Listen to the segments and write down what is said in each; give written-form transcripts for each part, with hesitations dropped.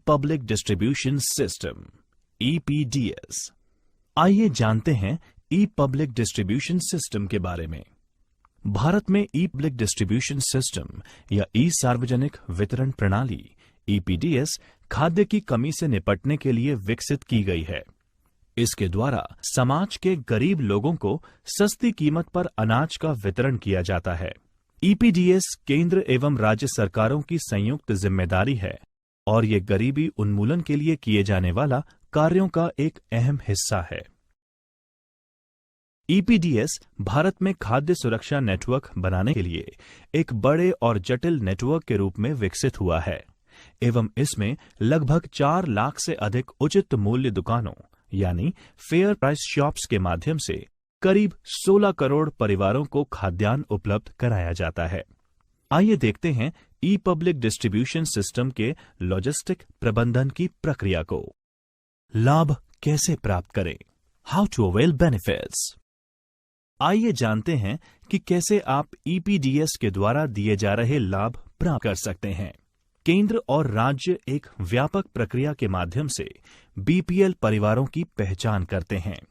Public distribution system (EPDS). आइए जानते हैं ई पब्लिक डिस्ट्रीब्यूशन सिस्टम के बारे में। भारत में ई पब्लिक डिस्ट्रीब्यूशन सिस्टम या ई सार्वजनिक वितरण प्रणाली (EPDS) खाद्य की कमी से निपटने के लिए विकसित की गई है। इसके द्वारा समाज के गरीब लोगों को सस्ती कीमत पर अनाज का वितरण किया जाता है। EPDS केंद्र एवं राज्य सरकारों की संयुक्त जिम्मेदारी है और ये गरीबी उन्मूलन के लिए किए जाने वाला कार्यों का एक अहम हिस्सा है। EPDS भारत में खाद्य सुरक्षा नेटवर्क बनाने के लिए एक बड़े और जटिल नेटवर्क के रूप में विकसित हुआ है एवं इसमें लगभग 4 लाख से अधिक उचित मूल्य दुकानों यानी फेयर प्राइस शॉप्स के माध्यम से करीब 16 करोड़ परिवारों को खाद्यान्न उपलब्ध कराया जाता है। आइए देखते हैं ई पब्लिक डिस्ट्रीब्यूशन सिस्टम के लॉजिस्टिक प्रबंधन की प्रक्रिया को। लाभ कैसे प्राप्त करें? How to avail benefits. आइए जानते हैं कि कैसे आप EPDS के द्वारा दिए जा रहे लाभ प्राप्त कर सकते हैं। केंद्र और राज्य एक व्यापक प्रक्रिया के माध्यम से BPL परिवारों की पहचान करते हैं।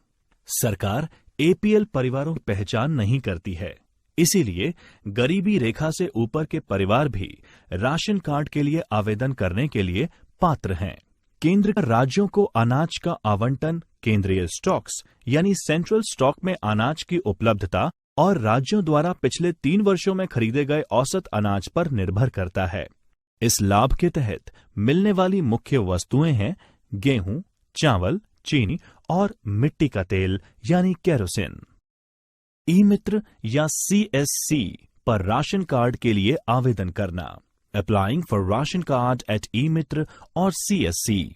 सरकार APL परिवारों की पहचान नहीं करती है, इसीलिए गरीबी रेखा से ऊपर के परिवार भी राशन कार्ड के लिए आवेदन करने के लिए पात्र हैं। केंद्र राज्यों को अनाज का आवंटन केंद्रीय स्टॉक्स यानी सेंट्रल स्टॉक में अनाज की उपलब्धता और राज्यों द्वारा पिछले 3 वर्षों में खरीदे गए औसत अनाज पर निर्भर करता है। इस लाभ के तहत मिलने वाली मुख्य वस्तुएं हैं गेहूं, चावल, चीनी और मिट्टी का तेल यानी केरोसिन। ई-मित्र या CSC पर राशन कार्ड के लिए आवेदन करना। Applying for ration card at e-Mitra और CSC।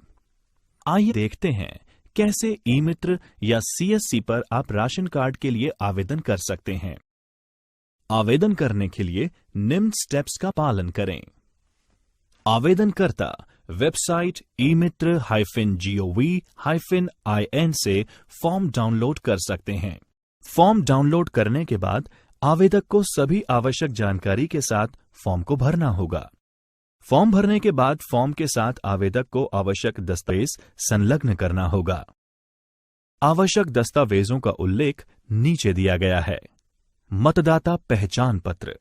आइए देखते हैं कैसे ई-मित्र या CSC पर आप राशन कार्ड के लिए आवेदन कर सकते हैं। आवेदन करने के लिए निम्न स्टेप्स का पालन करें। आवेदनकर्ता वेबसाइट eMitra-gov-in से फॉर्म डाउनलोड कर सकते हैं। फॉर्म डाउनलोड करने के बाद आवेदक को सभी आवश्यक जानकारी के साथ फॉर्म को भरना होगा। फॉर्म भरने के बाद फॉर्म के साथ आवेदक को आवश्यक दस्तावेज संलग्न करना होगा। आवश्यक दस्तावेजों का उल्लेख नीचे दिया गया है। मतदाता पहचान पत्र,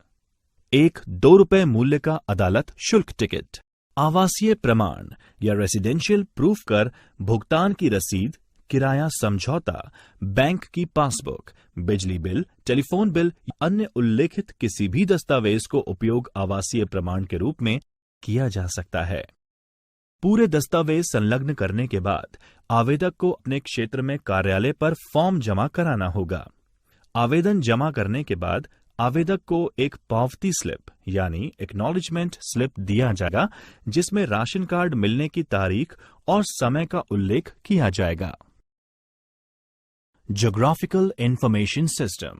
एक 2 रुपए मूल्य का अदालत शुल्क टिकट, आवासीय प्रमाण या रेसिडेंशियल प्रूफ कर भुगतान की रसीद, किराया समझौता, बैंक की पासबुक, बिजली बिल, टेलीफोन बिल, अन्य उल्लेखित किसी भी दस्तावेज को उपयोग आवासीय प्रमाण के रूप में किया जा सकता है। पूरे दस्तावेज संलग्न करने के बाद आवेदक को अपने क्षेत्र में कार्यालय पर फॉर्म जमा कराना होगा। आवेदन जमा करने के बाद आवेदक को एक पावती स्लिप यानी एक्नॉलेजमेंट स्लिप दिया जाएगा, जिसमें राशन कार्ड मिलने की तारीख और समय का उल्लेख किया जाएगा। Geographical information system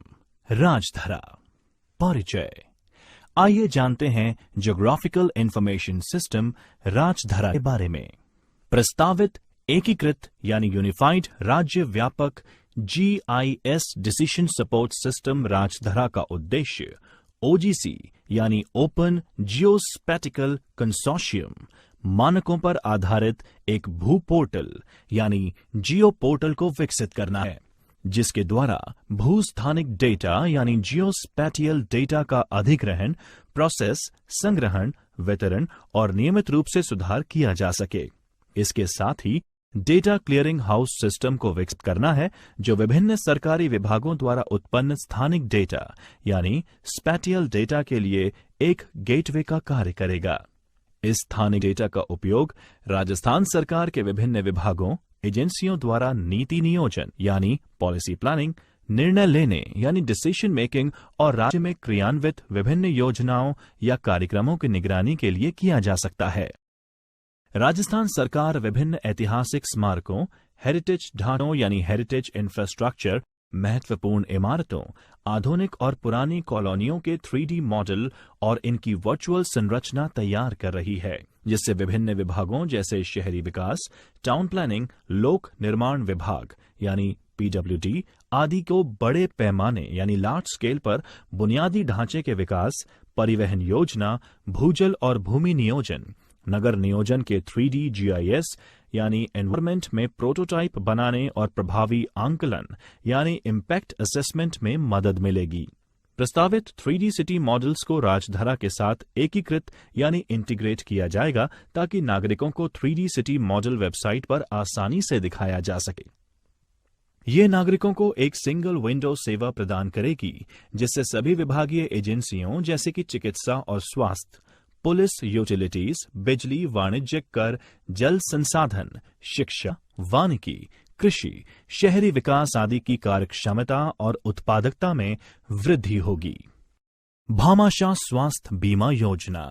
Rajdhara. परिचय। आइए जानते हैं ज्योग्राफिकल इंफॉर्मेशन सिस्टम राजधरा के बारे में। प्रस्तावित एकीकृत यानी यूनिफाइड राज्य व्यापक GIS डिसीजन सपोर्ट सिस्टम राजधरा का उद्देश्य OGC यानी ओपन जियोस्पैटिकल कंसोर्शियम मानकों पर आधारित एक भू पोर्टल यानी जियो पोर्टल को विकसित करना है, जिसके द्वारा भूस्थानिक डेटा यानी जियोस्पैटियल डेटा का अधिग्रहण, प्रोसेस, संग्रहण, वितरण और नियमित रूप से सुधार किया जा सके। इसके साथ ही डेटा क्लियरिंग हाउस सिस्टम को विकसित करना है, जो विभिन्न सरकारी विभागों द्वारा उत्पन्न स्थानिक डेटा यानी स्पैटियल डेटा के लिए एक गेटवे का कार्य करेगा। इस स्थानिक डेटा का उपयोग राजस्थान सरकार के विभिन्न विभागों, एजेंसियों द्वारा नीति नियोजन यानी पॉलिसी प्लानिंग, निर्णय लेने यानी डिसीजन मेकिंग और राज्य में क्रियान्वित विभिन्न योजनाओं या कार्यक्रमों की निगरानी के लिए किया जा सकता है। राजस्थान सरकार विभिन्न ऐतिहासिक स्मारकों, हेरिटेज ढांचों यानी हेरिटेज इंफ्रास्ट्रक्चर, महत्वपूर्ण इमारतों, आधुनिक और पुरानी कॉलोनियों के 3D मॉडल और इनकी वर्चुअल संरचना तैयार कर रही है, जिससे विभिन्न विभागों जैसे शहरी विकास, टाउन प्लानिंग, लोक निर्माण विभाग यानी PWD आदि को बड़े पैमाने यानी लार्ज स्केल पर बुनियादी ढांचे के विकास, परिवहन योजना, भूजल और भूमि नियोजन, नगर नियोजन के 3D GIS यानी एनवायरमेंट में प्रोटोटाइप बनाने और प्रभावी आंकलन यानी इम्पैक्ट असेसमेंट में मदद मिलेगी। प्रस्तावित 3D सिटी मॉडल्स को राजधारा के साथ एकीकृत यानी इंटीग्रेट किया जाएगा ताकि नागरिकों को 3D सिटी मॉडल वेबसाइट पर आसानी से दिखाया जा सके। ये नागरिकों को एक सिंगल विंडो सेवा प्रदान करेगी जिससे सभी विभागीय एजेंसियों जैसे कि चिकित्सा और स्वास्थ्य, पुलिस, यूटिलिटीज, बिजली, वाणिज्यिक कर, जल संसाधन, शिक्षा, वानिकी, कृषि, शहरी विकास आदि की कार्यक्षमता और उत्पादकता में वृद्धि होगी। भामाशाह स्वास्थ्य बीमा योजना।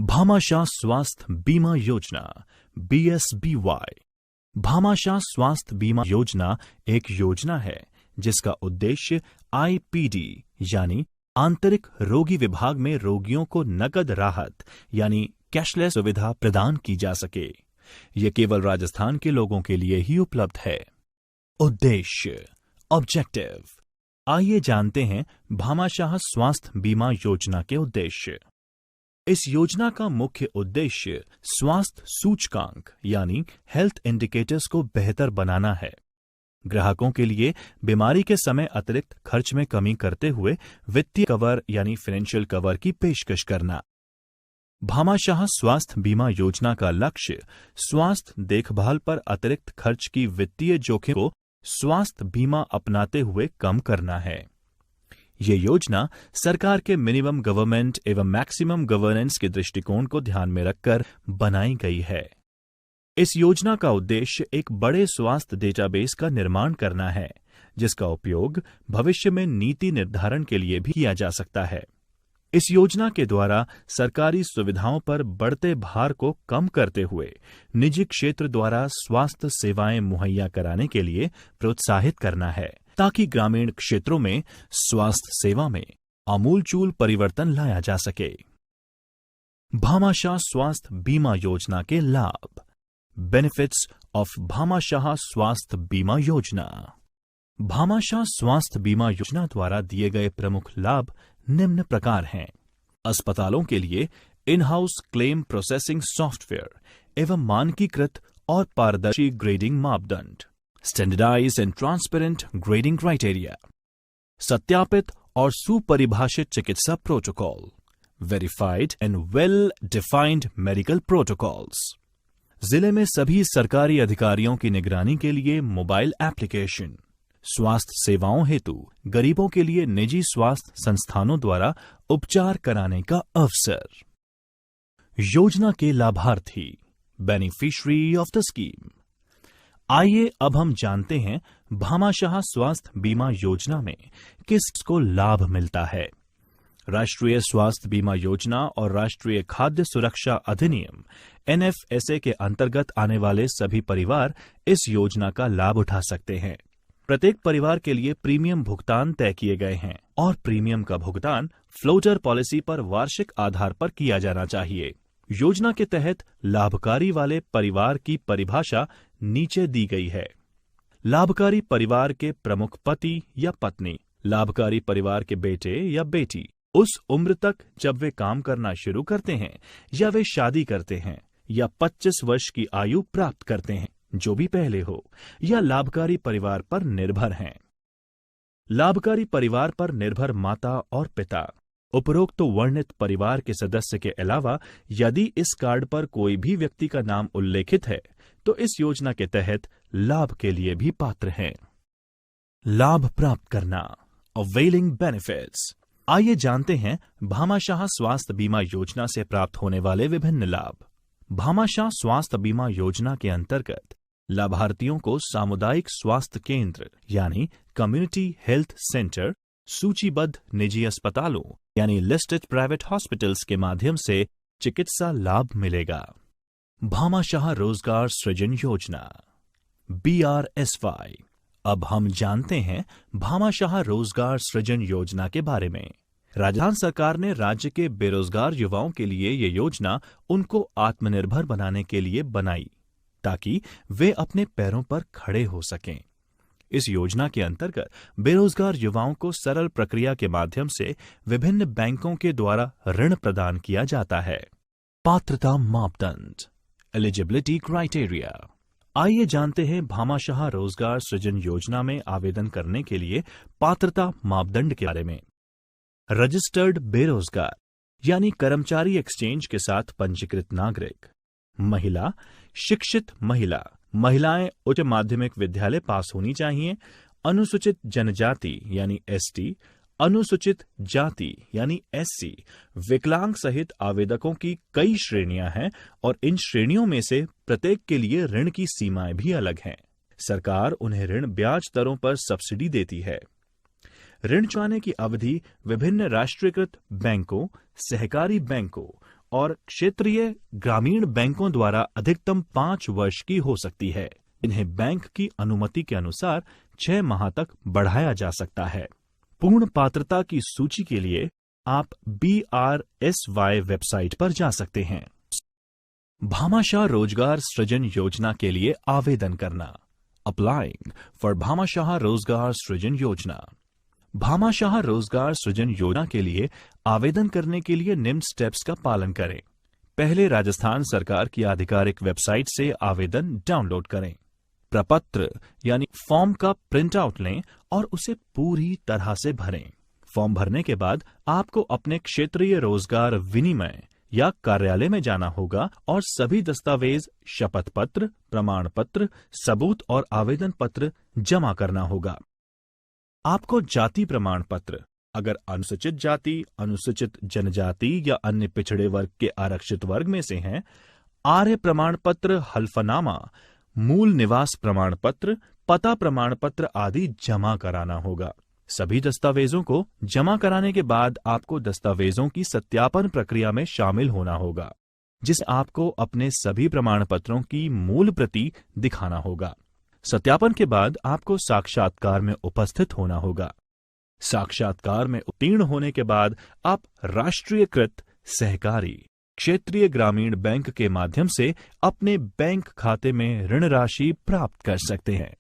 भामाशाह स्वास्थ्य बीमा योजना BSBY। भामाशाह स्वास्थ्य बीमा योजना एक योजना है जिसका उद्देश्य IPD यानी आंतरिक रोगी विभाग में रोगियों को नकद राहत यानी कैशलेस सुविधा प्रदान की जा सके। यह केवल राजस्थान के लोगों के लिए ही उपलब्ध है। उद्देश्य, ऑब्जेक्टिव। आइए जानते हैं भामाशाह स्वास्थ्य बीमा योजना के उद्देश्य। इस योजना का मुख्य उद्देश्य स्वास्थ्य सूचकांक यानी हेल्थ इंडिकेटर्स को बेहतर बनाना है। ग्राहकों के लिए बीमारी के समय अतिरिक्त खर्च में कमी करते हुए वित्तीय कवर यानी फाइनेंशियल कवर की पेशकश करना। भामाशाह स्वास्थ्य बीमा योजना का लक्ष्य स्वास्थ्य देखभाल पर अतिरिक्त खर्च की वित्तीय जोखिम को स्वास्थ्य बीमा अपनाते हुए कम करना है। ये योजना सरकार के मिनिमम गवर्नमेंट एवं मैक्सिमम गवर्नेंस के दृष्टिकोण को ध्यान में रखकर बनाई गई है। इस योजना का उद्देश्य एक बड़े स्वास्थ्य डेटाबेस का निर्माण करना है जिसका उपयोग भविष्य में नीति निर्धारण के लिए भी किया जा सकता है। इस योजना के द्वारा सरकारी सुविधाओं पर बढ़ते भार को कम करते हुए निजी क्षेत्र द्वारा स्वास्थ्य सेवाएं मुहैया कराने के लिए प्रोत्साहित करना है ताकि ग्रामीण क्षेत्रों में स्वास्थ्य सेवा में आमूलचूल परिवर्तन लाया जा सके। भामाशाह स्वास्थ्य बीमा योजना के लाभ। बेनिफिट्स ऑफ भामाशाह स्वास्थ्य बीमा योजना। भामाशाह स्वास्थ्य बीमा योजना द्वारा दिए गए प्रमुख लाभ निम्न प्रकार हैं। अस्पतालों के लिए in house claim processing software एवं मानकीकृत और पारदर्शी ग्रेडिंग मापदंड, standardised and transparent grading criteria, सत्यापित और सुपरिभाषित चिकित्सा protocol, verified and well defined medical protocols. जिले में सभी सरकारी अधिकारियों की निगरानी के लिए मोबाइल एप्लीकेशन, स्वास्थ्य सेवाओं हेतु गरीबों के लिए निजी स्वास्थ्य संस्थानों द्वारा उपचार कराने का अवसर। योजना के लाभार्थी, बेनिफिशियरी ऑफ द स्कीम। आइए अब हम जानते हैं भामाशाह स्वास्थ्य बीमा योजना में किसको लाभ मिलता है। राष्ट्रीय स्वास्थ्य बीमा योजना और राष्ट्रीय खाद्य सुरक्षा अधिनियम NFSA के अंतर्गत आने वाले सभी परिवार इस योजना का लाभ उठा सकते हैं। प्रत्येक परिवार के लिए प्रीमियम भुगतान तय किए गए हैं और प्रीमियम का भुगतान फ्लोटर पॉलिसी पर वार्षिक आधार पर किया जाना चाहिए। योजना के तहत लाभकारी वाले परिवार की परिभाषा नीचे दी गई है। लाभकारी परिवार के प्रमुख पति या पत्नी, लाभकारी परिवार के बेटे या बेटी उस उम्र तक जब वे काम करना शुरू करते हैं या वे शादी करते हैं या 25 वर्ष की आयु प्राप्त करते हैं, जो भी पहले हो, या लाभकारी परिवार पर निर्भर हैं। लाभकारी परिवार पर निर्भर माता और पिता उपरोक्त तो वर्णित परिवार के सदस्य के अलावा यदि इस कार्ड पर कोई भी व्यक्ति का नाम उल्लेखित है तो इस योजना के तहत लाभ के लिए भी पात्र हैं। लाभ प्राप्त करना, अवेलिंग बेनिफिट्स। आइए जानते हैं भामाशाह स्वास्थ्य बीमा योजना से प्राप्त होने वाले विभिन्न लाभ। भामाशाह स्वास्थ्य बीमा योजना के अंतर्गत लाभार्थियों को सामुदायिक स्वास्थ्य केंद्र यानी कम्युनिटी हेल्थ सेंटर, सूचीबद्ध निजी अस्पतालों यानी लिस्टेड प्राइवेट हॉस्पिटल्स के माध्यम से चिकित्सा लाभ मिलेगा। भामाशाह रोजगार सृजन योजना BRSY। अब हम जानते हैं भामाशाह रोजगार सृजन योजना के बारे में। राजस्थान सरकार ने राज्य के बेरोजगार युवाओं के लिए ये योजना उनको आत्मनिर्भर बनाने के लिए बनाई ताकि वे अपने पैरों पर खड़े हो सकें। इस योजना के अंतर्गत बेरोजगार युवाओं को सरल प्रक्रिया के माध्यम से विभिन्न बैंकों के द्वारा ऋण प्रदान किया जाता है। पात्रता मापदंड, एलिजिबिलिटी क्राइटेरिया। आइए जानते हैं भामाशाह रोजगार सृजन योजना में आवेदन करने के लिए पात्रता मापदंड के बारे में। रजिस्टर्ड बेरोजगार यानी कर्मचारी एक्सचेंज के साथ पंजीकृत नागरिक, महिला, शिक्षित महिला, महिलाएं उच्च माध्यमिक विद्यालय पास होनी चाहिए, अनुसूचित जनजाति यानी एसटी, अनुसूचित जाति यानी एससी, विकलांग सहित आवेदकों की कई श्रेणियां हैं और इन श्रेणियों में से प्रत्येक के लिए ऋण की सीमाएं भी अलग हैं। सरकार उन्हें ऋण ब्याज दरों पर सब्सिडी देती है। ऋण चुकाने की अवधि विभिन्न राष्ट्रीयकृत बैंकों, सहकारी बैंकों और क्षेत्रीय ग्रामीण बैंकों द्वारा अधिकतम 5 वर्ष की हो सकती है। इन्हें बैंक की अनुमति के अनुसार 6 माह तक बढ़ाया जा सकता है। पूर्ण पात्रता की सूची के लिए आप BRSY वेबसाइट पर जा सकते हैं। भामाशाह रोजगार सृजन योजना के लिए आवेदन करना। अप्लाइंग फॉर भामाशाह रोजगार सृजन योजना। भामाशाह रोजगार सृजन योजना के लिए आवेदन करने के लिए निम्न स्टेप्स का पालन करें। पहले राजस्थान सरकार की आधिकारिक वेबसाइट से आवेदन डाउनलोड करें। प्रपत्र यानी फॉर्म का प्रिंट आउट लें और उसे पूरी तरह से भरें। फॉर्म भरने के बाद आपको अपने क्षेत्रीय रोजगार विनिमय या कार्यालय में जाना होगा और सभी दस्तावेज, शपथ पत्र, प्रमाण पत्र, सबूत और आवेदन पत्र जमा करना होगा। आपको जाति प्रमाण पत्र, अगर अनुसूचित जाति, अनुसूचित जनजाति या अन्य पिछड़े वर्ग के आरक्षित वर्ग में से हैं, आर्य प्रमाण पत्र, हल्फनामा, मूल निवास प्रमाण पत्र, पता प्रमाण पत्र आदि जमा कराना होगा। सभी दस्तावेजों को जमा कराने के बाद आपको दस्तावेजों की सत्यापन प्रक्रिया में शामिल होना होगा, जिसे आपको अपने सभी प्रमाण पत्रों की मूल प्रति दिखाना होगा। सत्यापन के बाद आपको साक्षात्कार में उपस्थित होना होगा। साक्षात्कार में उत्तीर्ण होने के बाद आप राष्ट्रीयकृत सहकारी क्षेत्रीय ग्रामीण बैंक के माध्यम से अपने बैंक खाते में ऋण राशि प्राप्त कर सकते हैं।